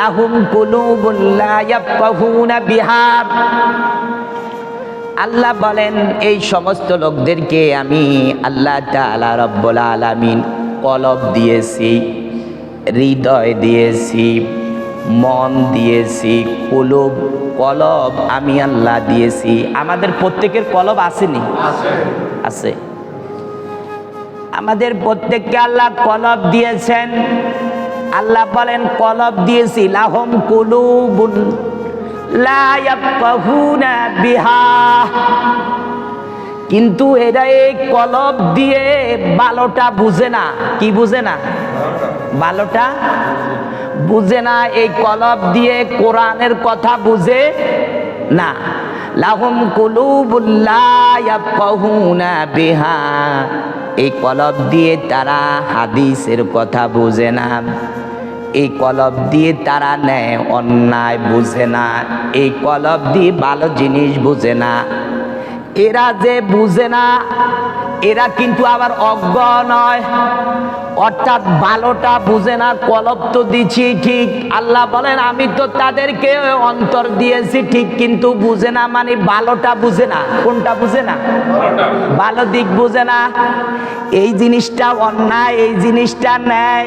লাহুম কুলুবুন লা ইয়াফকাহুনা বিহা। আল্লাহ বলেন এই সমস্ত লোকদেরকে আমি আল্লাহ তাআলা রব্বুল আলামিন কলব দিয়েছি, হৃদয় দিয়েছি, মন দিয়েছি, কুলুব কলব আমি আল্লাহ দিয়েছি। আমাদের প্রত্যেকের কলব আসেনি? আছে। আমাদের প্রত্যেককে আল্লাহ কলব দিয়েছেন। আল্লাহ বলেন কলব দিয়েছি, লাহুম কুলুবুন লা ইয়াফকাহুনা বিহা। কিন্তু এরা এই কলব দিয়ে ভালোটা বুঝে না। কি বুঝে না? ভালোটা বুঝে না। এই কলব দিয়ে কোরআনের কথা বুঝে না। লাহুম কুলুবুন লা ইয়াফকাহুনা বিহা। এই কলব দিয়ে তারা হাদিসের কথা বুঝে না। এই কলব দিয়ে তারা ন্যায় অন্যায় বুঝে না। এই কলব দিয়ে ভালো জিনিস বুঝে না। এরা যে বুঝে না, এরা কিন্তু আবার অজ্ঞ নয়, অর্থাৎ ভালোটা বুঝে না। কলব তো দিচ্ছি ঠিক, আল্লাহ বলেন আমি তো তাদেরকে অন্তর দিয়েছি ঠিক, কিন্তু বুঝে না। মানে ভালোটা বুঝে না। কোনটা বুঝে না? ভালো দিক বুঝে না। এই জিনিসটা অন্যায়, এই জিনিসটা ন্যায়,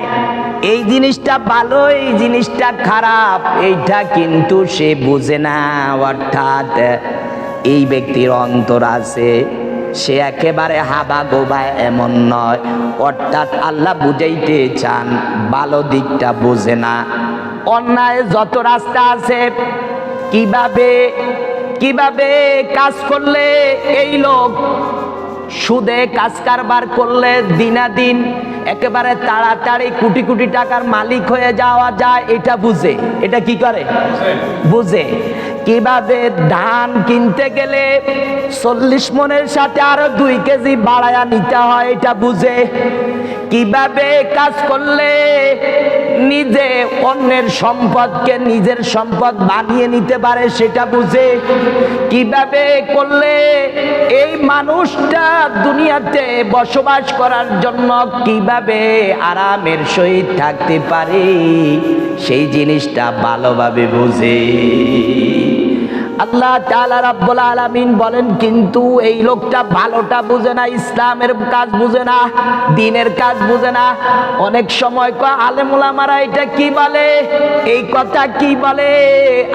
এই জিনিসটা ভালো, এই জিনিসটা খারাপ, এইটা কিন্তু সে বুঝে না। অর্থাৎ এই ব্যক্তির অন্তর আছে, সে একেবারে হাবা গোবা এমন নয়। অর্থাৎ আল্লাহ বুঝাইতে চান ভালো দিকটা বুঝে না। অন্যায় যত রাস্তা আছে, কিভাবে কাজ করলে এই লোক সুদে কাজ কারবার করলে দিনাদিন একেবারে তাড়াতাড়ি কোটি কোটি টাকার মালিক হয়ে যাওয়া যায়, এটা বুঝে। এটা কি করে? বুঝে। কিভাবে ধান কিনতে গেলে 40 মনের সাথে আরো 2 কেজি বাড়ায়া নিতে হয়, এটা বুঝে। কিভাবে কাজ করলে নিজে অন্যের সম্পদকে নিজের সম্পদ বানিয়ে নিতে পারে, সেটা বুঝে। কিভাবে করলে এই মানুষটা দুনিয়াতে বসবাস করার জন্য কিভাবে আরামের সহিত থাকতে পারে, সেই জিনিসটা ভালোভাবে বুঝে। আল্লাহ তাআলা রাব্বুল আলামিন বলেন কিন্তু এই লোকটা ভালোটা বুঝে না, ইসলামের কাজ বুঝে না, দ্বীনের কাজ বুঝে না। অনেক সময় কয় আলেম ওলামারা এটা কি বলে, এই কথা কি বলে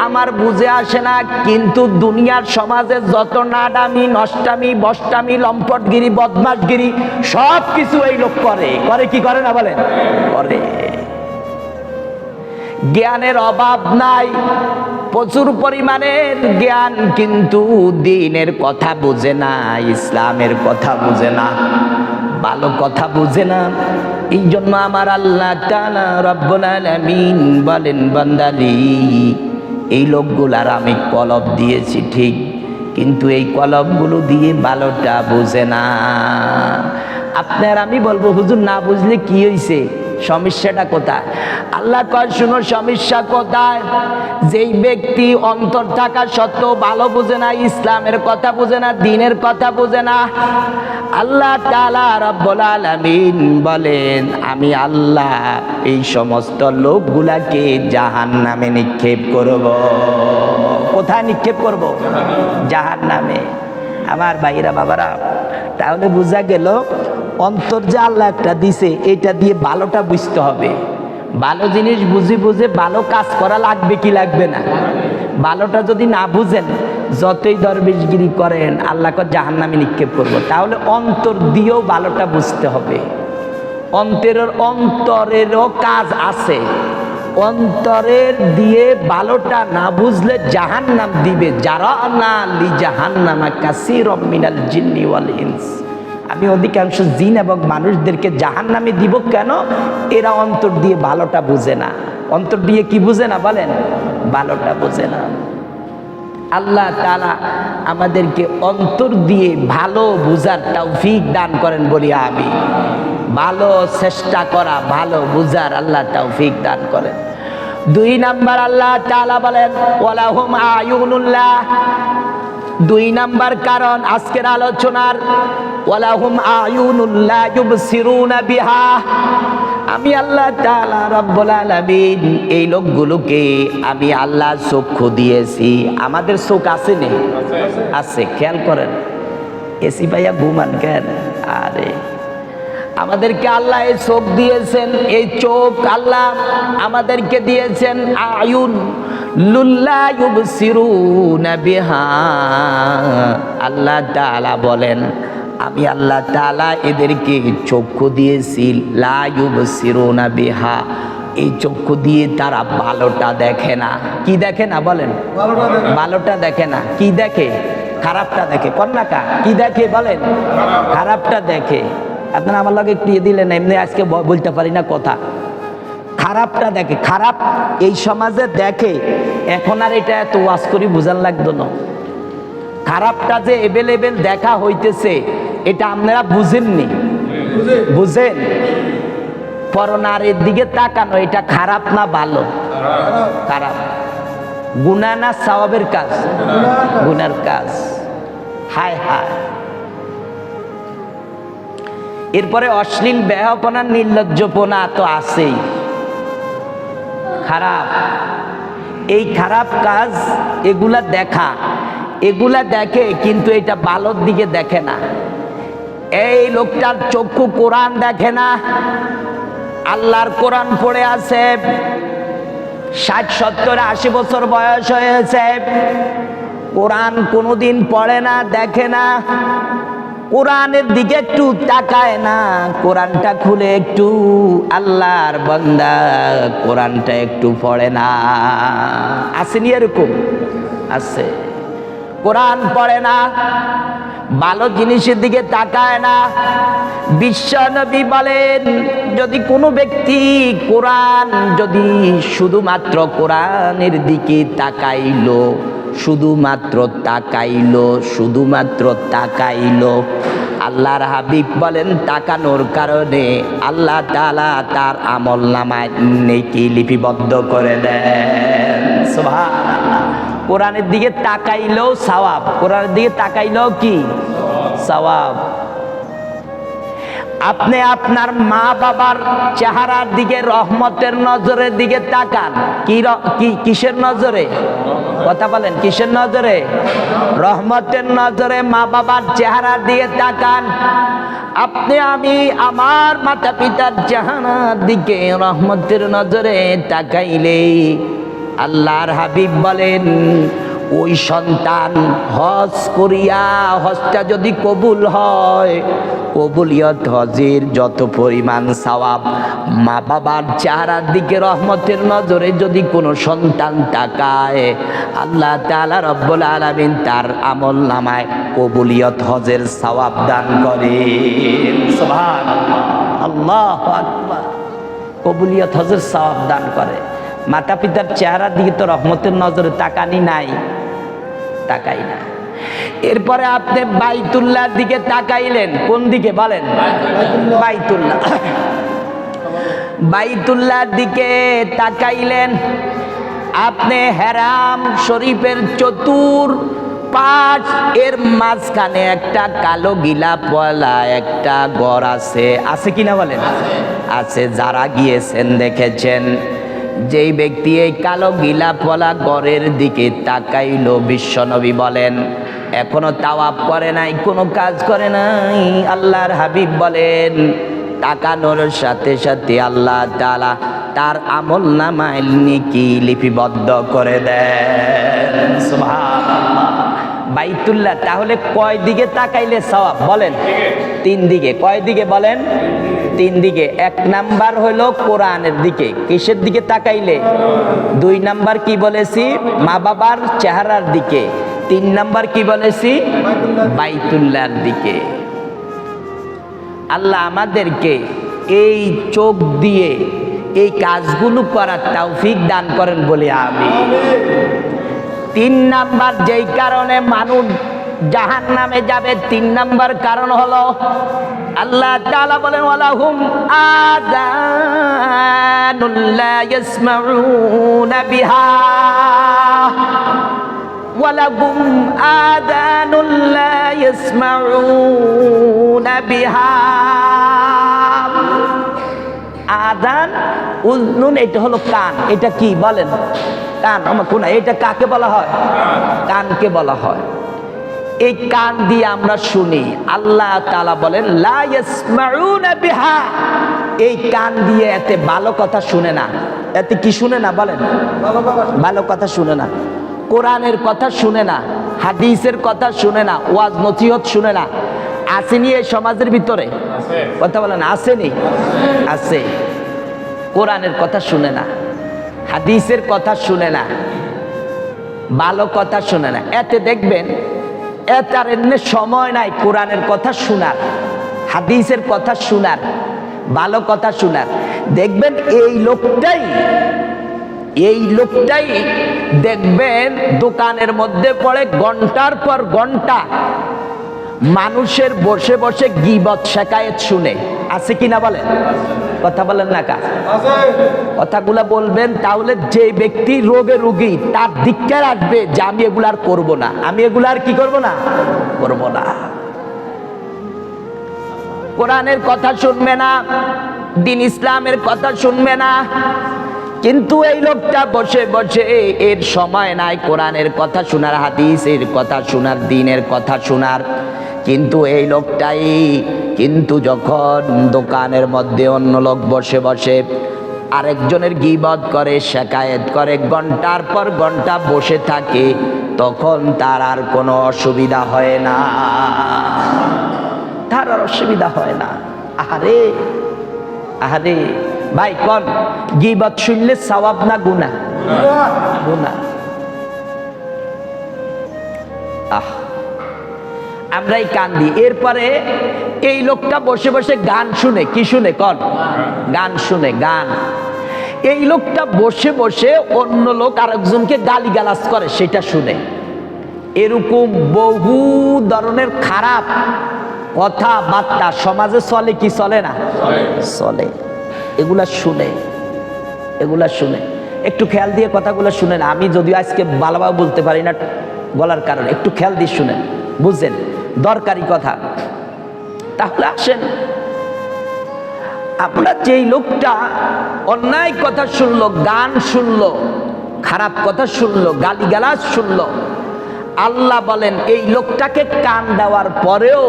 আমার বুঝে আসে না। কিন্তু দুনিয়ার সমাজে যত নাডামি, নষ্টামি, বষ্টামি, লম্পটগিরি, বদমাশগিরি সব কিছু এই লোক করে। করে কি করে না বলেন? করে। জ্ঞানের অভাব নাই, প্রচুর পরিমাণের জ্ঞান, কিন্তু দ্বীনের কথা বুঝে না, ইসলামের কথা বুঝে না, ভালো কথা বুঝে না। এই জন্য আমার আল্লাহ তাআলা রব্বুল আলামিন বলেন বান্দালি এই লোকগুলার আমি কলব দিয়েছি ঠিক, কিন্তু এই কলবগুলো দিয়ে ভালোটা বুঝে না। আপনার আমি বলবো হুজুর না বুঝলে কি হয়েছে, সমস্যাটা কোথায়? আল্লাহ কয় শুনো সমস্যা কোথায়। যেই ব্যক্তি অন্তর থাকা সত্ত্বেও ভালো বুঝে না, ইসলামের কথা বুঝে না, দ্বীনের কথা বুঝে না, আল্লাহ তাআলা রব্বুল আলামিন বলেন আমি আল্লাহ এই সমস্ত লোকগুলাকে জাহান্নামে নিক্ষেপ করব। কোথায় নিক্ষেপ করব? জাহান্নামে। আমার ভাইরা বাবারা, তাহলে বোঝা গেল অন্তর যে আল্লাহ একটা দিছে, এটা দিয়ে ভালোটা বুঝতে হবে। ভালো জিনিস বুঝে বুঝে ভালো কাজ করা লাগবে কি লাগবে না? ভালোটা যদি না বুঝেন যতই দরবেশগিরি করেন আল্লাহ জাহান্নামে নিক্ষেপ করব। তাহলে অন্তর দিয়েও ভালোটা বুঝতে হবে। অন্তরেরও কাজ আছে। অন্তরের দিয়ে ভালোটা না বুঝলে জাহান্নাম দিবে। যারা না লি জাহান্নামা কাসীরাম মিনাল জিন্নি ওয়াল ইনস। আমি অধিকাংশ জিন এবং মানুষদেরকে জাহান্নামে দিব কেন? এরা অন্তর দিয়ে ভালোটা বুঝে না। অন্তর দিয়ে কি বুঝে না বলেন? ভালোটা বুঝে না। আল্লাহ তাআলা আমাদেরকে অন্তর দিয়ে ভালো বুঝার তৌফিক দান করেন বলি আমি। ভালো চেষ্টা করা, ভালো বুঝার আল্লাহ তৌফিক দান করেন। 2 নাম্বার আল্লাহ তাআলা বলেন ওয়ালাহুম আয়ুনুল্লাহ। 2 নাম্বার কারণ আজকের আলোচনার ওয়ালাহুম আয়ুনুল্লাহ ইউবসিরুনা বিহা। আমি আল্লাহ তাআলা রব্বুল আলামিন এই লোকগুলোকে আমি আল্লাহ চক্ষু দিয়েছি। আমাদের চোখ আছে না? আছে। খেয়াল করেন, এসি পাইয়া ঘুমান কেন? আরে আমাদেরকে আল্লাহ এই চোখ দিয়েছেন, এই চোখ আল্লাহ আমাদেরকে দিয়েছেন। আয়ুন লুল্লা ইউবসিরুনা বিহা, আল্লাহ তাআলা বলেন আমি আল্লাহ তাআলা এদেরকে চক্ষু দিয়েছি। লা ইউবসিরুনা বিহা, এই চক্ষু দিয়ে তারা ভালোটা দেখে না। কি দেখে না বলেন? ভালোটা দেখে না। কি দেখে? খারাপটা দেখে। কন্যাকা কি দেখে বলেন? খারাপটা দেখে। আপনারা আমার লগে একটু দিলেন, এমনি আজকে বলতে পারি না কথা। খারাপটা দেখে। খারাপ এই সমাজে দেখে। এখন আর এটা এত ওয়াজ করি বুঝান লাগতো না। খারাপটা যে এভেলেবেল দেখা হইতেছে এটা আপনারা বুঝেননি? বুঝেন? পরনারীর দিকে তাকানো এটা খারাপ না ভালো? খারাপ। গুনাহ না সওয়াবের কাজ? গুনার কাজ। হায় হায়। এরপরে অশ্লীল বেহাপনা, নির্লজ্জপনা তো আছেই। খারাপ, এই খারাপ কাজ এগুলা দেখা, এগুলা দেখে কিন্তু এটা ভালোর দিকে দেখে না। এই লোকটার চক্ষু কোরআন দেখে না। আল্লাহর কোরআন পড়ে আছে, 60, 70, 80 বছর বয়স হয়েছে, কোরআন কোনোদিন পড়ে না, দেখে না, কোরআনের দিকে একটু তাকায় না, কোরআনটা খুলে একটু আল্লাহর বান্দা কোরআনটা একটু পড়ে না। আসেনি এরকম? আছে। কোরআন পড়ে না, ভালো জিনিসের দিকে তাকায় না। বিশ্ব নবী বলেন যদি কোনো ব্যক্তি কোরআন যদি শুধুমাত্র কোরআনের দিকে তাকাইলো, শুধুমাত্র তাকাইলো, আল্লাহর হাবিব বলেন তাকানোর কারণে আল্লাহ তাআলা তার আমলনামায় নেকি লিপিবদ্ধ করে দেন। সুবহানাল্লাহ। কোরআনের দিকে তাকাইলেও সওয়াব, কোরআনের দিকে তাকাইলেও কি সওয়াব। আপনি আপনার মা বাবার চেহারার দিকে রহমতের নজরের দিকে তাকান। কিসের নজরে? কথা বলেন, কিসের নজরে? রহমতের নজরে মা বাবার চেহারার দিকে তাকান। আপনি আমি আমার মাতা পিতার চেহারার দিকে রহমতের নজরে তাকাইলে আল্লাহর হাবিব বলেন ওই সন্তান হজ করিয়া হজটা যদি কবুল হয়, কবুলিয়ত হজের যত পরিমাণ সওয়াব, মা বাবার চেহারার দিকে রহমতের নজরে যদি কোনো সন্তান তাকায়, আল্লাহ তাআলা রব্বুল আলামিন তার আমলনামায় কবুলিয়ত হজের সওয়াব দান করেন। সুবহানাল্লাহ, আল্লাহু আকবার। কবুলিয়ত হজের সওয়াব দান করে। মাতা পিতার চেহারার দিকে তো রহমতের নজরে তাকাই না। এরপরে আপনি বাইতুল্লাহর দিকে তাকাইলেন। কোন দিকে বলেন? বাইতুল্লাহ। বাইতুল্লাহর দিকে তাকাইলেন। আপনি হেরাম শরীফের চতুর্পাশ এর মাঝখানে একটা কালো গিলাপওয়ালা একটা ঘর আছে। আছে কিনা বলেন? আছে। যারা গিয়েছেন দেখেছেন যেই ব্যক্তি এই কালো গিলাপওয়ালা ঘরের দিকে তাকাইলো, বিশ্বনবী বলেন এখনো তাওয়াফ করে নাই, কোনো কাজ করে নাই। আল্লাহর হাবিব বলেন তাকানোর সাথে সাথে আল্লাহ তাআলা তার আমলনামায় নেকি লিপিবদ্ধ করে দেন। সুবহানাল্লাহ। বাইতুল্লাহ তাহলে কয় দিকে তাকাইলে সওয়াব বলেন? 3 দিকে। কয় দিকে বলেন? 3 দিকে। 1 নাম্বার হলো কোরআনের দিকে। কিসের দিকে তাকাইলে? 2 নাম্বার কি বলেছি? মা বাবার চেহারার দিকে। 3 নাম্বার কি বলেছি? বাইতুল্লাহর দিকে। আল্লাহ আমাদেরকে এই চোখ দিয়ে এই কাজগুলো করার তৌফিক দান করেন বলে আমিন। 3 নাম্বার যেই কারণে মানুষ জাহান্নামে যাবে, 3 নাম্বার কারণ হলো আল্লাহ তাআলা বলেন ওয়ালাহুম আযানুন লা ইয়াসমাউনা বিহা, ওয়ালাহুম আযানুন লা ইয়াসমাউনা বিহা। আযান, উযনুন এটা হলো কান। এটা কি বলেন? কান। আমার কোন এটা কাকে বলা হয়? কানকে বলা হয়। এই কান দিয়ে আমরা শুনি। আল্লাহ তাআলা বলেন লা ইয়াসমাউনা বিহা, এই কান দিয়ে এতে ভালো কথা শুনে না। এতে কি শুনে না বলেন? ভালো কথা শুনে না, কোরআনের কথা শুনে না, হাদিসের কথা শুনে না, ওয়াজ নসিহত শুনে না। আসেনি এই সমাজের ভিতরে? কথা বলেন আসেনি? আছে। কোরআনের কথা শুনে না, হাদিসের কথা শুনে না, ভালো কথা শুনে না। এতে দেখবেন এত আর এমনি সময় নাই কোরআনের কথা শোনার, হাদিসের কথা শোনার, ভালো কথা শোনার। দেখবেন এই লোকটাই দেখবেন দোকানের মধ্যে পড়ে ঘন্টার পর ঘন্টা মানুষের বসে বসে গীবত শেখায়েত শুনে। আছে কিনা বলেন? কথা বলেন না কা? কথাগুলা বলবেন, তাহলে যে ব্যক্তি রোগী তার ধিক্কার আসবে যে আমি এগুলা আর করবো না, আমি এগুলা আর কি করবো না, করবো না। কোরআনের কথা শুনবে না, দিন ইসলামের কথা শুনবে না। কিন্তু এই লোকটা বসে বসে এর সময় নাই কোরআনের কথা শোনার, হাদিসের কথা শোনার, দিনের কথা শোনার। কিন্তু এই লোকটাই কিন্তু যখন দোকানের মধ্যে অন্য লোক বসে বসে আরেকজনের গীবত করে, শেখায়েত করে, ঘন্টার পর ঘন্টা বসে থাকে, তখন তার আর কোনো অসুবিধা হয় না, তার আর অসুবিধা হয় না। আহারে আহারে ভাই, কোন গীবত শুনলে সওয়াব না গুনাহ? গুনাহ। আমরাই কান দিই। এরপরে এই লোকটা বসে বসে গান শুনে। কি শুনে? কোন গান শুনে, গান। এই লোকটা বসে বসে অন্য লোক আরেকজনকে গালিগালাজ করে, সেটা শুনে। এরকম বহু ধরনের খারাপ কথাবার্তা সমাজে চলে কি চলে না? চলে। এগুলা শুনে, এগুলা শুনে। একটু খেয়াল দিয়ে কথাগুলো শুনেন। আমি যদিও আজকে ভালোভাবে বলতে পারি না বলার কারণে, একটু খেয়াল দিয়ে শুনেন, বুঝছেন? দরকারি কথা। তাহলে আসেন, আমরা যেই লোকটা অন্যায় কথা শুনলো, গান শুনলো, খারাপ কথা শুনলো, গালিগালাজ শুনলো, আল্লাহ বলেন এই লোকটাকে কান দেওয়ার পরেও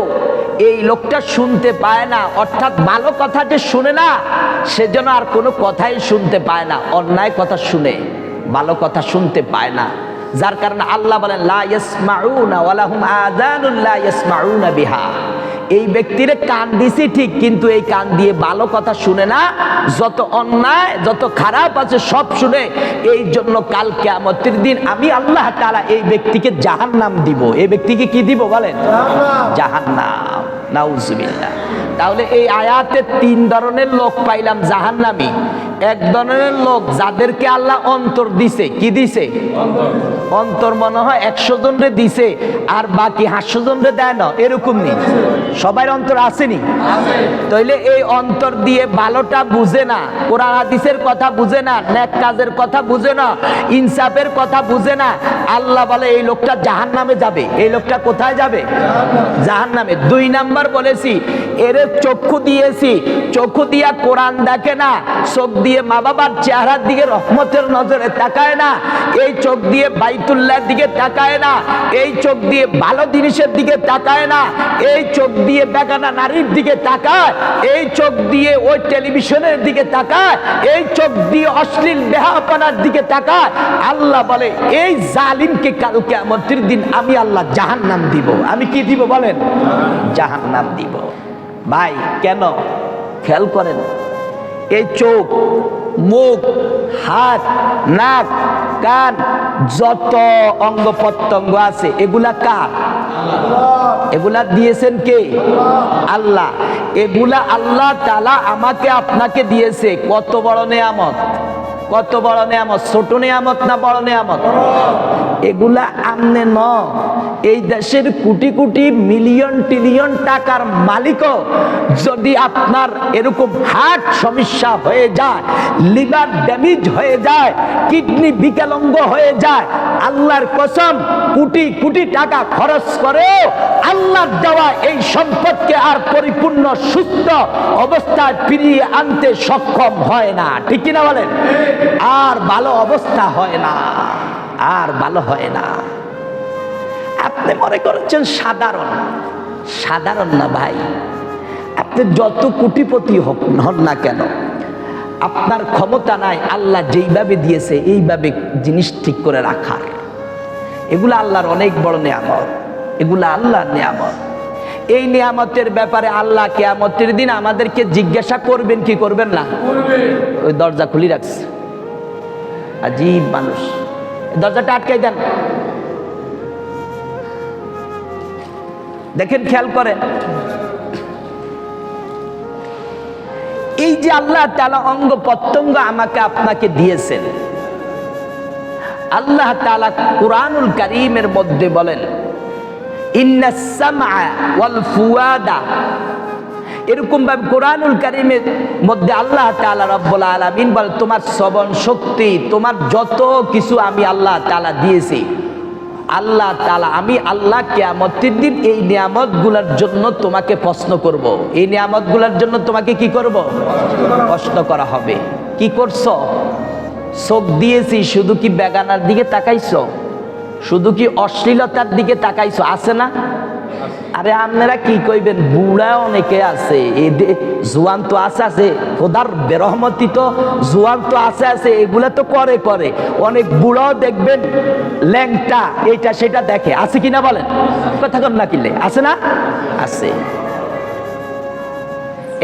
এই লোকটা শুনতে পায় না, অর্থাৎ ভালো কথা যে শুনে না, সেজন্য আর কোনো কথাই শুনতে পায় না, অন্যায় কথা শুনে, ভালো কথা শুনতে পায় না। যার কারণে আল্লাহ বলেন লা ইয়াসমাউনা ওয়া লাহুম আযানুন লা ইয়াসমাউনা বিহা, এই ব্যক্তিরে কান দিছি ঠিক, কিন্তু এই কান দিয়ে ভালো কথা শুনে না, যত অন্যায় যত খারাপ আছে সব শুনে। এই জন্য কাল কিয়ামতের দিন আমি আল্লাহ তাআলা এই ব্যক্তিকে জাহান্নাম দিব। এই ব্যক্তিকে কি দিব বলেন? জাহান্নাম। নাউজুবিল্লাহ। তাহলে এই আয়াতে তিন ধরনের লোক পাইলাম জাহান্নামী। এক ধরনের লোক যাদেরকে আল্লাহ অন্তর দিছে। কি দিছে? অন্তর। মনে হয় 100 জনরে দিছে আর বাকি 800 জনরে দেয় না, এরকম নেই। সবার অন্তর আসেনি? তাইলে এই অন্তর দিয়ে ভালোটা বুঝে না, কোরআন হাদিসের কথা বুঝে না, নেক কাজের কথা বুঝে না, ইনসাফের কথা বুঝে না। আল্লাহ বলে এই লোকটা জাহান্নামে যাবে। এই লোকটা কোথায় যাবে? জাহান্নামে। 2 নাম্বার বলেছি, এর চক্ষু দিয়েছি, চক্ষু দিয়া কোরআন দেখে না, চোখ দিয়ে মা বাবার চেহারার দিকে রহমতের নজরে তাকায় না, এই চোখ দিয়ে বাইতুল্লাহর দিকে তাকায় না, এই চোখ দিয়ে ভালো জিনিসের দিকে তাকায় না, এই চোখ দিয়ে বেগানা নারীর দিকে তাকায়, এই চোখ দিয়ে ওই টেলিভিশনের দিকে তাকায়, এই চোখ দিয়ে অশ্লীল বেহাপনার দিকে তাকায়। আল্লাহ বলে এই জালিমকে কাল কিয়ামতের দিন আমি আল্লাহ জাহান্নাম দিব। আমি কি দিব বলেন? জাহান্নাম দিব। ভাই কেন? খেয়াল করেন, এই চোখ, মুখ, হাত, নাক, কান, যত অঙ্গ প্রত্যঙ্গ আছে এগুলা কার? এগুলা দিয়েছেন কে? আল্লাহ। এগুলা আল্লাহ তাআলা আমাকে আপনাকে দিয়েছে। কত বড় নেয়ামত! কত বড় নেয়ামত! ছোট নেয়ামত না বড় নেয়ামত? এগুলা আমনে ন, এই দেশের কোটি কোটি মিলিয়ন ট্রিলিয়ন টাকার মালিকও যদি আপনার এরকম হার্ট সমস্যা হয়ে যায়, লিভার ড্যামেজ হয়ে যায়, কিডনি বিকলাঙ্গ হয়ে যায়, আল্লাহর কসম কোটি কোটি টাকা খরচ করেও আল্লাহর দেওয়া এই সম্পদকে আর পরিপূর্ণ সুস্থ অবস্থায় ফিরিয়ে আনতে সক্ষম হয় না, ঠিক কিনা বলেন? আর ভালো অবস্থা হয় না, আর ভালো হয় না। আপনি মনে করছেন সাধারণ, সাধারণ না ভাই। আপনি যত কোটিপতি হন না কেন, আপনার ক্ষমতা নাই আল্লাহ যেইভাবে দিয়েছে এইভাবে জিনিস ঠিক করে রাখার। এগুলো আল্লাহর অনেক বড় নিয়ামত, এগুলো আল্লাহর নিয়ামত। এই নিয়ামতের ব্যাপারে আল্লাহ কিয়ামতের দিন আমাদেরকে জিজ্ঞাসা করবেন কি করবেন না? ওই দরজা খুলি রাখছে, আজীব মানুষ। দরজাটা আটকাই দেন। দেখেন, খেয়াল করেন, এই যে আল্লাহ তাআলা অঙ্গ প্রত্যঙ্গ আমাকে আপনাকে দিয়েছেন, আল্লাহ তাআলা কুরআনুল কারীমের মধ্যে বলেন ইন্নাস সামআ ওয়াল ফুয়াদা। এরকম ভাবে কুরআনুল কারীমের মধ্যে আল্লাহ তাআলা রব্বুল আলামিন বলেন তোমার শ্রবণ শক্তি, তোমার যত কিছু আমি আল্লাহ তাআলা দিয়েছি, আল্লাহ তাআলা আমি আল্লাহ কিয়ামতের দিন এই নিয়ামতগুলোর জন্য তোমাকে প্রশ্ন করব। এই নিয়ামতগুলোর জন্য তোমাকে কি করব? প্রশ্ন করা হবে। কি করছো? চোখ দিয়েছি, শুধু কি বেগানার দিকে তাকাইছো? শুধু কি অশ্লীলতার দিকে তাকাইছো? আছে না? আরে আপনারা কি কইবেন, বুড়া অনেকে আছে, জোয়ান তো আছে আছে, খোদার বেরহমতি তো জোয়ান তো আছে আছে, এগুলা তো করে করে। অনেক বুড়াও দেখবেন ল্যাংটা এইটা সেটা দেখে, আছে কিনা বলেন? কথা কন না কিলে, আছে না? আছে।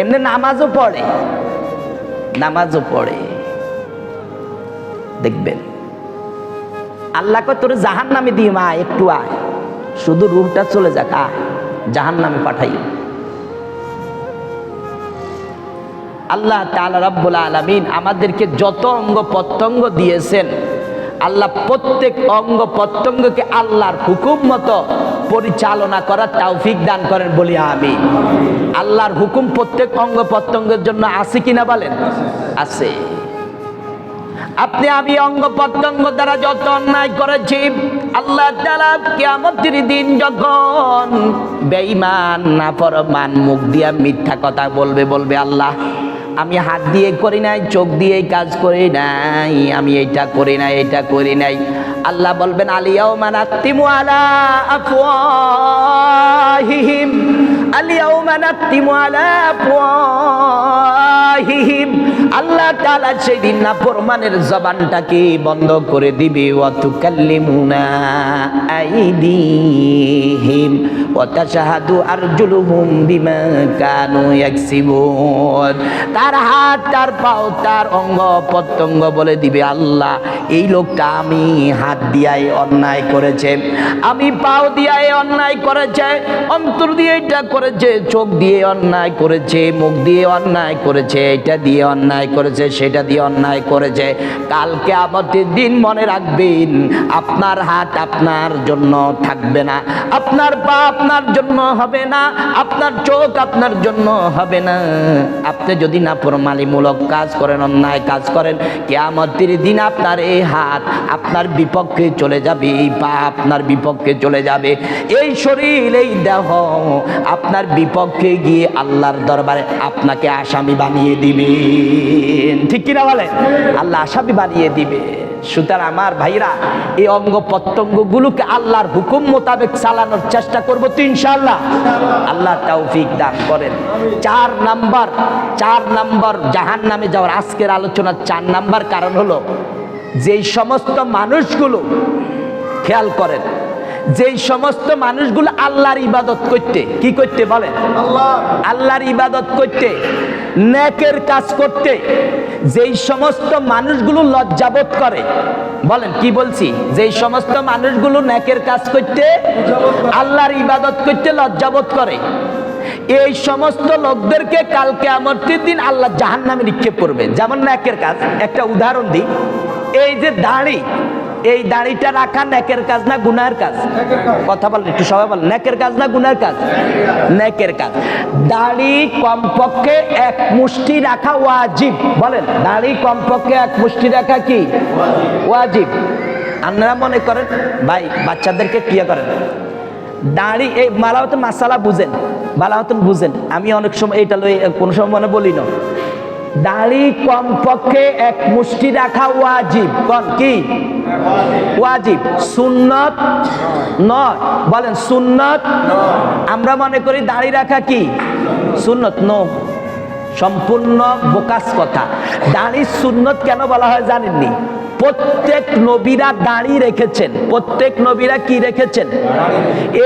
এমনি নামাজও পড়ে, নামাজও পড়ে। দেখবেন আল্লাহ কয় তোর জাহান্নামে দিয়ে মা একটু আয়, শুধু রূহটা চলে যাক, আয় জাহান্নামে পাঠাই। আল্লাহ তাআলা রব্বুল আলামিন আমাদেরকে যত অঙ্গ প্রত্যঙ্গ দিয়েছেন, আল্লাহ প্রত্যেক অঙ্গ প্রত্যঙ্গকে আল্লাহর হুকুম মতো পরিচালনা করার তৌফিক দান করেন, বলি আমিন। আল্লাহর হুকুম প্রত্যেক অঙ্গ প্রত্যঙ্গের জন্য আছে কিনা বলেন? আছে। আপনি আমি অঙ্গ প্রত্যঙ্গ দ্বারা যত অন্যায় করেছি, আল্লাহ তাআলা কিয়ামতের দিন যখন বেঈমান নাফরমান মুখ দিয়া মিথ্যা কথা বলবে আল্লাহ আমি হাত দিয়ে করি নাই, চোখ দিয়ে কাজ করি নাই, আমি এইটা করি নাই, এটা করি নাই। আল্লাহ বলবেন আলিয়াউমা নাতিমু আলা আফওয়াহিহিম, আলিয়াউমা নাতিমু আলা আফওয়াহিহিম। আল্লাহ তাআলা সেদিন নাফরমানের জবানটাকে বন্ধ করে দিবে। ওয়া তুকাল্লিমুনা আইদিহিম ওয়া তাশহাদু আরজুলুহুম বিমা কানু ইয়াকসিবুন। তার হাত, তার পাও, তার অঙ্গ প্রত্যঙ্গ বলে দিবে আল্লাহ এই লোকটা আমি হাত দিয়াই অন্যায় করেছে, আমি পাও দিয়াই অন্যায় করেছে, অন্তর দিয়ে এটা করেছে, চোখ দিয়ে অন্যায় করেছে, মুখ দিয়ে অন্যায় করেছে, এটা দিয়ে অন্যায় করেছে, সেটা দিয়ে অন্যায় করেছে। কাল কিয়ামতের দিন মনে রাখবেন আপনার হাত আপনার জন্য থাকবে না, আপনার পা আপনার জন্য হবে না, আপনার চোখ আপনার জন্য হবে না। আপনি যদি নাফরমানিমূলক কাজ করেন, অন্যায় কাজ করেন, কিয়ামতের দিন আপনার এই হাত আপনার বিপক্ষে চলে যাবে, এই পা আপনার বিপক্ষে চলে যাবে, এই শরীর এই দেহ আপনার বিপক্ষে গিয়ে আল্লাহর দরবারে আপনাকে আসামি বানিয়ে দিবে, ঠিক কিনা বলে? আল্লাহ আসামি বানিয়ে দিবে। সুতরাং আমার ভাইরা এই অঙ্গ প্রত্যঙ্গগুলোকে আল্লাহর হুকুম মোতাবেক চালানোর চেষ্টা করব তো ইনশাআল্লাহ। আল্লাহ তৌফিক দান করেন। 4 নাম্বার জাহান্নামে যাওয়ার আজকের আলোচনার 4 নাম্বার কারণ হলো যেই সমস্ত মানুষগুলো, খেয়াল করেন, যেই সমস্ত মানুষগুলো আল্লাহর ইবাদত করতে, কি করতে বলেন? আল্লাহর ইবাদত করতে, নেকের কাজ করতে যেই সমস্ত মানুষগুলো লজ্জাবোধ করে, বলেন কি বলছি? যেই সমস্ত মানুষগুলো নেকের কাজ করতে, আল্লাহর ইবাদত করতে লজ্জাবোধ করে, এই সমস্ত লোকদেরকে কাল কিয়ামতের দিন আল্লাহ জাহান্নামে নিক্ষেপ করবে। যেমন নেকের কাজ, একটা উদাহরণ দিই, এই যে দাড়ি, এই দাড়িটা রাখা নেকের কাজ না গুনাহের কাজ? কথা বলেন একটু, সবাই বলেন, নেকের কাজ না গুনাহের কাজ? নেকের কাজ। দাড়ি কমপক্ষে 1 মুষ্টি রাখা ওয়াজিব, বলেন দাড়ি কমপক্ষে 1 মুষ্টি রাখা কি ওয়াজিব? আপনারা মনে করেন ভাই বাচ্চাদেরকে ক্রিয়া করেন দাড়ি, এই মালাহতুন মাসালা বুঝেন, মালাহতুন বুঝেন। আমি অনেক সময় এটা লই কোনো সময় মনে বলি না, দাড়ি কমপক্ষে এক মুষ্টি রাখা ওয়াজিব। কোন কি ওয়াজিব? সুন্নত নয়। বলেন সুন্নত। আমরা মনে করি দাড়ি রাখা কি সুন্নত। নো, সম্পূর্ণ বোকাস কথা। দাড়ি সুন্নত কেন বলা হয় জানেননি? প্রত্যেক নবীরা দাড়ি রেখেছেন। প্রত্যেক নবীরা কি রেখেছেন?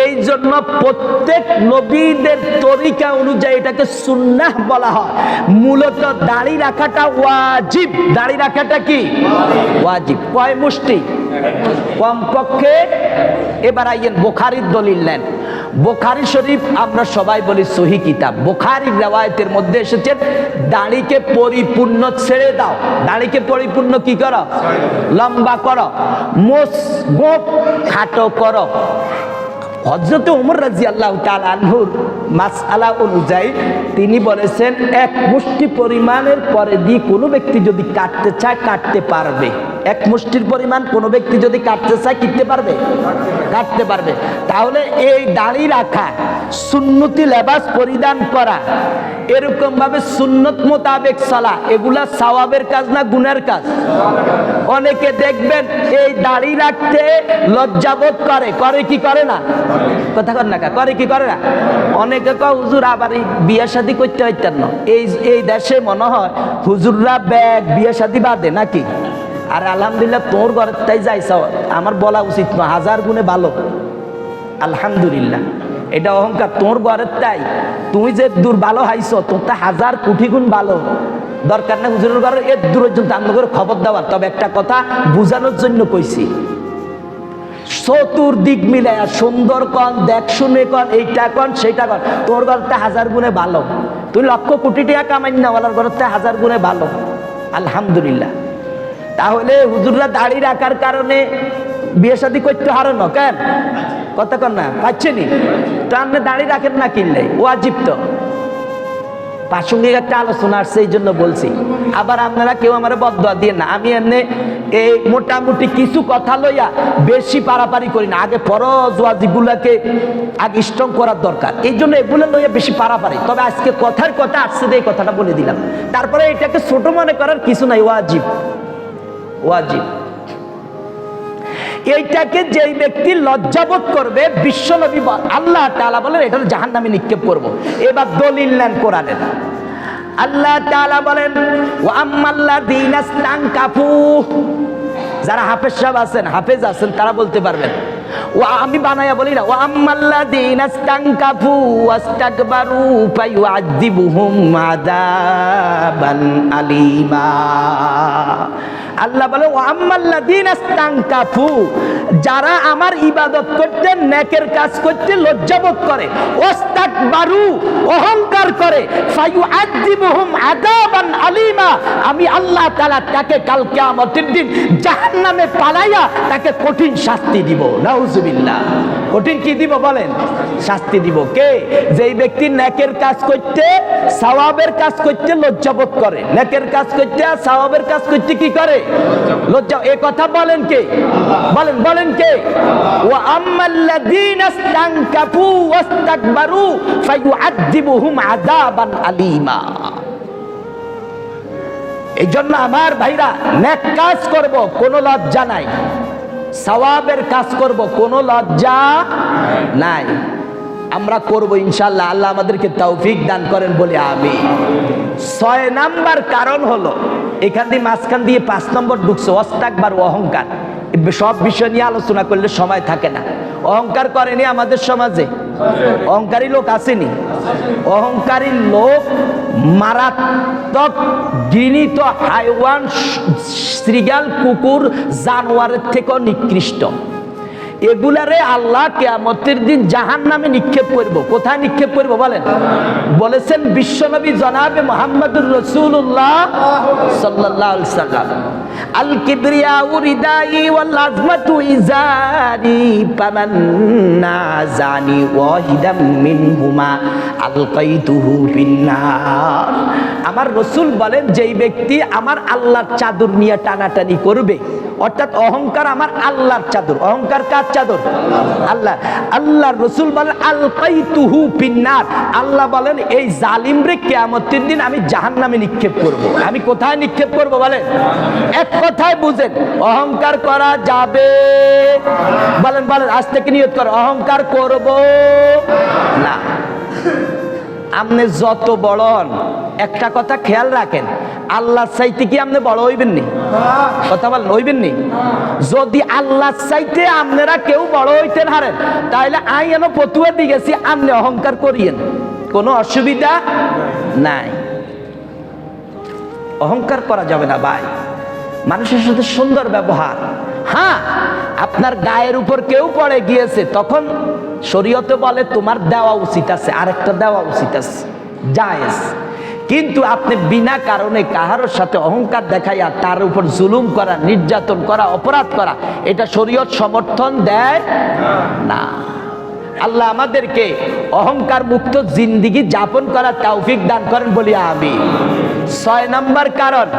এই জন্য প্রত্যেক নবীদের তরিকা অনুযায়ী এটাকে সুন্নাহ বলা হয়। মূলত দাড়ি রাখাটা ওয়াজিব। দাড়ি রাখাটা কি ওয়াজিব। কয় মুষ্টি? কমপক্ষে। এবার আইয়েন বুখারীর দলিল নেন। বুখারী শরীফ আমরা সবাই বলি সহি কিতাব। বুখারীর রিওয়ায়াতের মধ্যে এসেছে দাড়িকে পরিপূর্ণ ছেড়ে দাও। দাড়িকে পরিপূর্ণ কি করো? লম্বা করো, মোস গোপ খাটো করো। হযরত ওমর রাদিয়াল্লাহু তাআলা আনহুর মাসআলা অনুযায়ী তিনি বলেছেন এক মুষ্টি পরিমাণের পরে দিয়ে কোনো ব্যক্তি যদি কাটতে চায় কাটতে পারবে। এক মুষ্টির পরিমাণ কোনো ব্যক্তি যদি কাটতে চায় কিনতে পারবে, কাটতে পারবে। তাহলে এই দাড়ি রাখা, সুন্নতি লেবাস পরিধান করা, এরকম ভাবে সুন্নত মোতাবেক চলা, এগুলা সওয়াবের কাজ না গুনার কাজ? অনেকে দেখবেন এই দাড়ি রাখতে লজ্জাবোধ করে, করে কি করে না? কথা কর না, করে কি করে না? অনেকে কয় হুজুর আবার এই বিয়ে শাদী করতে হইতেন না। এই দেশে মনে হয় হুজুররা ব্যাগ বিয়ে শাদী বাদে নাকি? আর আলহামদুলিল্লাহ তোর ঘরের তাই যাইছ, আমার বলা উচিত না, 1000 গুণে ভালো। আলহামদুলিল্লাহ, এটা অহংকার। তোর ঘরের তাই তুমি যে দূর ভালো হাইছ, তোরটা 1000 কোটি গুণ ভালো। দরকার না হুজুরের ঘরের এর দূর পর্যন্ত আমাদের খবর দেওয়ার। তবে একটা কথা বুঝানোর জন্য কইছি, চতুর্দিক মিলে সুন্দর কন, দেখ শুনে কন, এইটা কন সেইটা কন, তোর ঘরটা 1000 গুণে ভালো। তুই লক্ষ কোটি টাকা কামাই না, ওনার ঘরটা 1000 গুণে ভালো। আলহামদুলিল্লাহ। তাহলে হুজুররা দাড়ি রাখার কারণে বিয়ে শাদী করতে হারো না কেন? কথা কন না, পাচ্ছেনি তো? আপনি দাড়ি রাখেন না কিনলে ওয়াজিব তো। প্রাসঙ্গিক একটা আলোচনা আসছে এই জন্য বলছি। আবার আপনারা কেউ আমার বদদোয়া দিয়ে না। আমি এমনি এই মোটামুটি কিছু কথা লইয়া বেশি পারাপারি করি না। আগে ফরজ ওয়াজিবগুলাকে আগে স্ট্রং করার দরকার, এই জন্য এগুলো লইয়া বেশি পারাপারি। তবে আজকে কথার কথা আসছে, এই কথাটা বলে দিলাম। তারপরে এটাকে ছোট মনে করার কিছু নাই, ওয়াজিব ওয়াজিব। এইটাকে যেই ব্যক্তি লজ্জাবোধ করবে, বিশ্বনবী আল্লাহ তাআলা বলেন এটা জাহান্নামে নিক্ষেপ করব। এবার দলিল নেন কোরআনের। আল্লাহ তাআলা বলেন ওয়া আম্মাল্লাযীনা ইসতানকাফু, যারা হাফেজ সাহেব আছেন, হাফেজ আছেন, তারা বলতে পারবেন। ও আমি বানায়া বলি না। ওয়া আম্মাল্লাযীনা ইসতানকাফু ওয়াস্তাকবারু ফায়ুআযিবুহুম আযাবান আলীমা। আল্লাহ বলে ওয়া আম্মাল্লাযীনা ইসতানকাফু, যারা আমার ইবাদত করতে, নেকের কাজ করতে লজ্জাবোধ করে, ওয়াস্তাকবারু অহংকার করে, ফায়ুআযিবুহুম আযাবান আলীমা, আমি আল্লাহ তাআলা তাকে কাল কিয়ামতের দিন জাহান্নামে পালাইয়া তাকে কঠিন শাস্তি দিব। নাউজুবিল্লাহ। কঠিন কি দিব বলেন? শাস্তি দিব। কে? যেই ব্যক্তি নেকের কাজ করতে, সওয়াবের কাজ করতে লজ্জাবোধ করে। নেকের কাজ করতে আর সওয়াবের কাজ করতে কি করে? লজ্জা। এই কথা বলেন কে? বলেন, বলেন কে? ওয়া আম্মাল্লাযীনা ইসতানকাফু ওয়াস্তাকবারু ফায়ুআযিবুহুম আযাবান আলীমা। এই জন্য আমার ভাইরা, নেক কাজ করব কোনো লজ্জা নাই, সওয়াবের কাজ করব কোনো লজ্জা নাই। আমরা করব ইনশাআল্লাহ। আল্লাহ আমাদেরকে তৌফিক দান করেন বলে আমি। 6 নাম্বার কারণ হলো, এখান দিয়ে মাঝখান দিয়ে 5 নম্বর ঢুকছে, ওয়াস্তাকবার, অহংকার। সব বিষয় নিয়ে আলোচনা করলে সময় থাকে না। অহংকার করেনি আমাদের সমাজে? অহংকারী লোক আসেনি? অহংকারী লোক মারাত্মক ঘৃণিত হাইওয়ান, শ্রীগাল, কুকুর, জানোয়ারের থেকেও নিকৃষ্ট। এগুলারে আল্লাহ কিয়ামতের দিন জাহান্নামে নিক্ষেপ করব। কোথায় নিক্ষেপ করব বলেন? বলেছেন বিশ্বনবী জনাবে মুহাম্মদুর রাসূলুল্লাহ সাল্লাল্লাহু আলাইহি সাল্লাম, আল কিবরিয়াউ রিদাই ওয়াল আযমাতু ইজারি ফামান নাযানি ওয়াহিদাম মিনহুমা আলকাইতুহু ফিন্নার। আমার রাসূল বলেন যেই ব্যক্তি আমার আল্লাহর চাদর নিয়ে টানাটানি করবে, অর্থাৎ অহংকার আমার আল্লাহর চাদর। অহংকার কার চাদর? আল্লাহ। আল্লাহর রাসূল বলেন আলকাইতুহু ফিন্নার, আল্লাহ বলেন এই জালিমরে কিয়ামতের দিন আমি জাহান্নামে নিক্ষেপ করব। আমি কোথায় নিক্ষেপ করব বলেন? এক কথায় বুঝেন, অহংকার করা যাবে? বলেন বলেন, আজ থেকে নিয়ত কর, অহংকার করব না। আপনি যত বড় হন, একটা কথা খেয়াল রাখেন, আল্লাহ চাইতে কি আপনি বড় হইবেন নি? কথা বলেন, হইবেন নি? যদি আল্লাহ চাইতে আপনারা কেউ বড় হইতেন হারেন, তাহলে আই এনে ফতুয়া দিয়ে গেছি আপনি অহংকার করিয়েন, কোনো অসুবিধা নাই। অহংকার করা যাবে না ভাই, মানুষের সাথে সুন্দর ব্যবহার। হ্যাঁ, আপনার গায়ের উপর কেউ পড়ে গিয়েছে, তখন শরীয়তে বলে তোমার দেওয়া উচিত আছে, আরেকটা দেওয়া উচিত আছে, জায়েজ। কিন্তু আপনি বিনা কারণে কাহারোর সাথে অহংকার দেখাইয়া তার উপর জুলুম করা, নির্যাতন করা, অপরাধ করা, এটা শরীয়ত সমর্থন দেয় না। আল্লাহ আমাদেরকে অহংকার মুক্ত জিন্দেগি যাপন করার তৌফিক দান করেন বলি আমি। 6 নম্বর কারণ,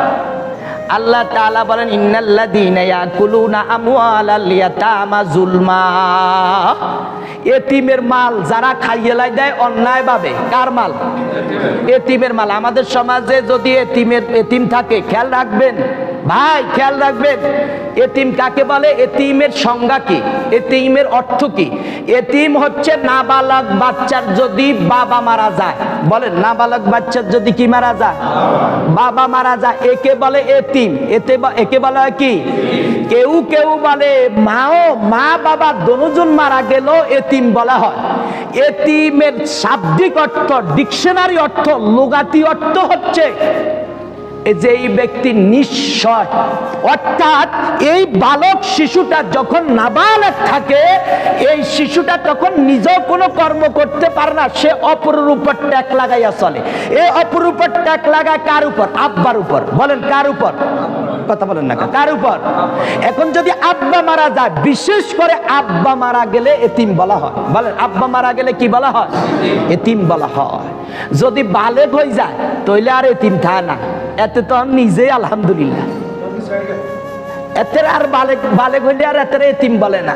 আল্লাহ তাআলা বলেন ইন্নাল্লাযীনা ইয়াকুলুনা আমওয়ালাল ইয়াতামা যুলমা, এতিমের মাল যারা খাইয়ে দেয় অন্যায় ভাবে। কার মাল? এতিমের মাল। আমাদের সমাজে যদি এতিম থাকে, খেয়াল রাখবেন ভাই, খেয়াল রাখবেন, এতিম কাকে বলে, এতিমের সংজ্ঞা কি, এতিমের অর্থ কি? এতিম হচ্ছে নাবালক বাচ্চার যদি বাবা মারা যায়। বলেন, নাবালক বাচ্চার যদি কি মারা যায়? বাবা মারা যায়, একে বলে এতিম। একে বলা হয় কি? কেউ কেউ বলে মা বাবা দুজন মারা গেল এতিম বলা হয়। এতিমের শাব্দিক অর্থ, ডিকশনারি অর্থ, লুগাতি অর্থ হচ্ছে যে এই ব্যক্তি নিঃস্বয়, অর্থাৎ এই বালক শিশুটা যখন নাবালক থাকে, এই শিশুটা তখন নিজেও কোনো কর্ম করতে পারে না, সে অপরের উপর ট্যাক লাগাইয়া চলে। এই অপরের উপর ট্যাক লাগায় কার উপর? আব্বার উপর। বলেন কার উপর? কথা বলেন না, কার উপর? এখন যদি আব্বা মারা যায়, বিশেষ করে আব্বা মারা গেলে এতিম বলা হয়। বলেন, আব্বা মারা গেলে কি বলা হয়? এতিম বলা হয়। যদি বালেগ হয়ে যায় তাহলে আর এতিম থাকে না, এতে তো নিজে আলহামদুলিল্লাহ। এতে আর বালেগ হইলে আর এতে এতিম বলে না।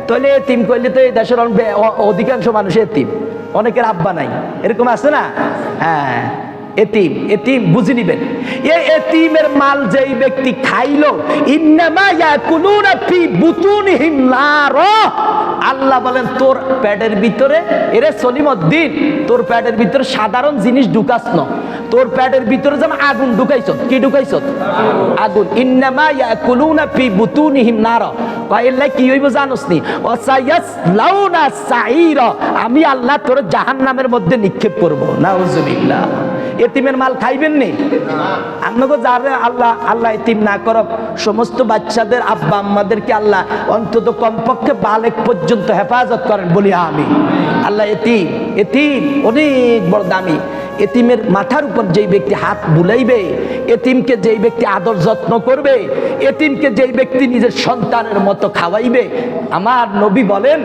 তাহলে এতিম কইলে তো এই দেশের অধিকাংশ মানুষ এতিম, অনেকের আব্বা নাই, এরকম আছে না? হ্যাঁ, এতিম। এতিম বুঝে নিবেন, এই এতিমের মাল যেই ব্যক্তি খাইলো, ইন্নামা ইয়াকুলুনা ফি বুতুনিহিম নার, আল্লাহ বলেন তোর পেটের ভিতরে, এরে সলিমউদ্দিন, তোর পেটের ভিতরে সাধারণ জিনিস ঢুকাস না, তোর পেটের ভিতরে যেন আগুন ঢুকাইছ। কি ঢুকাইছ? আগুন। ইন্নামা ইয়াকুলুনা ফি বুতুনিহিম নার, কইলে কি হইব জানোস নি? ওয়াসায়াসলাউনা সাইরা, আমি আল্লাহ তোর জাহান্নামের মধ্যে নিক্ষেপ করব। নাউজুবিল্লাহ। এতিমের মাল খাইবেন নি? আপনাকে যারা আল্লাহ এতিম না করক, সমস্ত বাচ্চাদের আব্বা আম্মাদেরকে আল্লাহ অন্তত কমপক্ষে বালেক পর্যন্ত হেফাজত করেন বলি আমি। আল্লাহ এতিম অনেক বড় দামি। এতিমের মাথার উপর যেই ব্যক্তি হাত বুলাইবে, এতিমকে যেই ব্যক্তি আদর যত্ন করবে, এতিমকে যেই ব্যক্তি নিজের সন্তানের মতো খাওয়াইবে, আমার নবী বলেন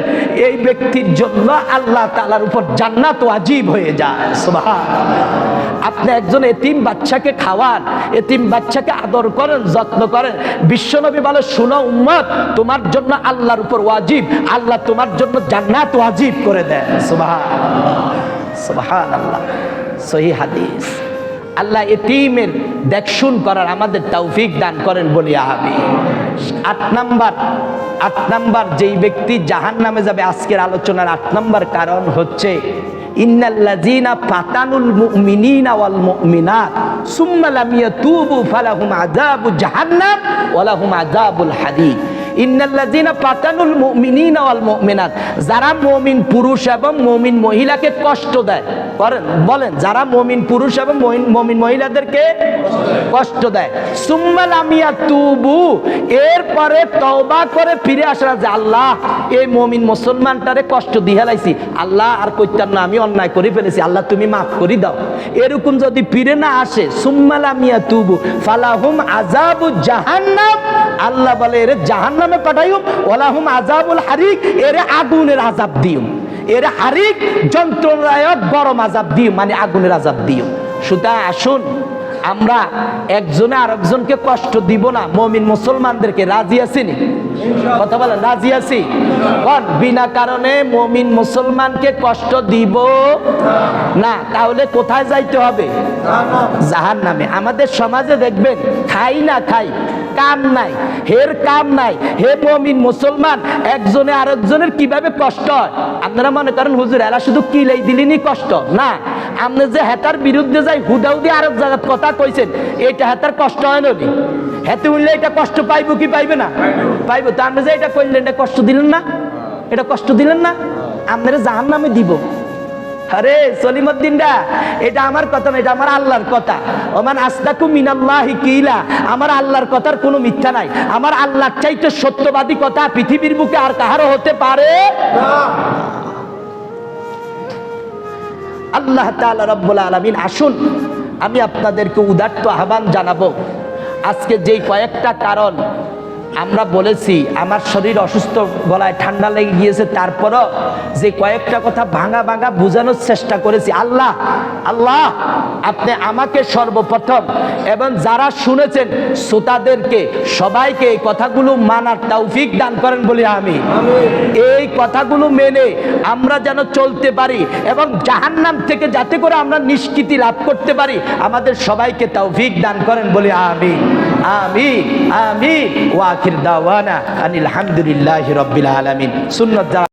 এই ব্যক্তির জন্য আল্লাহ তাআলার উপর জান্নাত ওয়াজিব হয়ে যায়। সুবহানাল্লাহ। আপনি একজন এতিম বাচ্চাকে খাওয়ান, এতিম বাচ্চাকে আদর করেন, যত্ন করেন, বিশ্বনবী বলে শুনো উম্মত, তোমার জন্য আল্লাহর উপর ওয়াজিব, আল্লাহ তোমার জন্য জান্নাত ওয়াজিব করে দেন। সুবহানাল্লাহ, সুবহানাল্লাহ। সহিহ হাদিস। আল্লাহ এতিমের দেখশুন করার আমাদের তৌফিক দান করেন বলি আমি। 8 নাম্বার যেই ব্যক্তি জাহান্নামে যাবে, আজকের আলোচনার 8 নাম্বার কারণ হচ্ছে ইন্নাল্লাযীনা ফাতানুল মুমিনিনা ওয়াল মুমিনাত সুম্মা লাম ইয়াতুবু ফালাহুম আযাবু জাহান্নাম ওয়া লাহুম আযাবুল হারিক। ইন্নাল্লাযীনা ফাতানুল মুমিনিনা ওয়াল মুমিনাত, যারা মুমিন পুরুষ এবং মুমিন মহিলাকে কষ্ট দেয়, বলেন যারা মুমিন পুরুষ এবং মুমিন মহিলাদেরকে কষ্ট দেয়, সুম্মা লাম ইয়াতুবু, এরপরে তওবা করে ফিরে আসা, যে আল্লাহ এই মুমিন মুসলমানটারে কষ্ট দিয়ে লাইছি, আল্লাহ আর কইতাম না, আমি অন্যায় করে ফেলেছি, আল্লাহ তুমি মাফ করে দাও, এরকম যদি ফিরে না আসে, সুম্মা লাম ইয়াতুবু ফালাহুম আযাবু জাহান্নাম, আল্লাহ বলে এর জাহান্নামে পাঠাইও, ওয়ালাহুম আযাবুল হারিক, এর আগুনের আযাব দিও, এর হারিক যন্ত্রণাদায়ক গরম আযাব দিও, মানে আগুনের আযাব দিও। সুতরাং আসুন আমরা একজনে আরেকজনকে কষ্ট দিব না, মুমিন মুসলমানদেরকে। রাজি আছিনি? কথা বলেন, রাজি আছি? কোন বিনা কারণে মুমিন মুসলমানকে কষ্ট দিব না। তাহলে কোথায় যাইতে হবে? জাহান্নামে। আমাদের সমাজে দেখবেন খাই না খাই, কাম নাই, হের কাম নাই, হে মুমিন মুসলমান একজনে আরেকজনের কিভাবে কষ্ট হয়। আপনারা মনে করেন হুজুর এরা শুধু কিলাই দিলিনি কষ্ট না, আপনি যে হেতার বিরুদ্ধে যাই হুদাউদি আরেক জায়গার কথা কইছেন, এটা হেতার কষ্ট হয় না? হেতে উঠলে এটা কষ্ট পাইবো কি পাইবে না? পাইবো। তা আপনি যে এটা করলেন, এটা কষ্ট দিলেন না? এটা কষ্ট দিলেন না? আপনারা জাহান্নামে দিব। আরে সলিমউদ্দিনরা, এটা আমার কথা না, এটা আমার আল্লাহর কথা। ওমান আসদাকু মিনাল্লাহি কিলা, আমার আল্লাহর কথার কোনো মিথ্যা নাই। আমার আল্লাহর চাইতে সত্যবাদী কথা পৃথিবীর বুকে আর কাহারও হতে পারে না। আল্লাহ তাআলা রব্বুল আলামিন, আসুন আমি আপনাদেরকে উদাত্ত আহ্বান জানাবো। আজকে যেই কয়েকটা কারণ আমরা বলেছি, আমার শরীর অসুস্থ, গলায় ঠান্ডা লেগে গিয়েছে, তারপরও যে কয়েকটা কথা ভাঙা ভাঙা বোঝানোর চেষ্টা করেছি, আল্লাহ আল্লাহ আপনি আমাকে সর্বপ্রথম এবং যারা শুনেছেন শ্রোতাদেরকে সবাইকে এই কথাগুলো মানার তৌফিক দান করেন বলি আমি। এই কথাগুলো মেনে আমরা যেন চলতে পারি এবং জাহান্নাম থেকে যাতে করে আমরা নিষ্কৃতি লাভ করতে পারি, আমাদের সবাইকে তৌফিক দান করেন বলি আমিন আমিন আমিন। ওয়া আখির দাওয়ানা আনিল হামদুলিল্লাহি রাব্বিল আলামিন। সুন্নাত।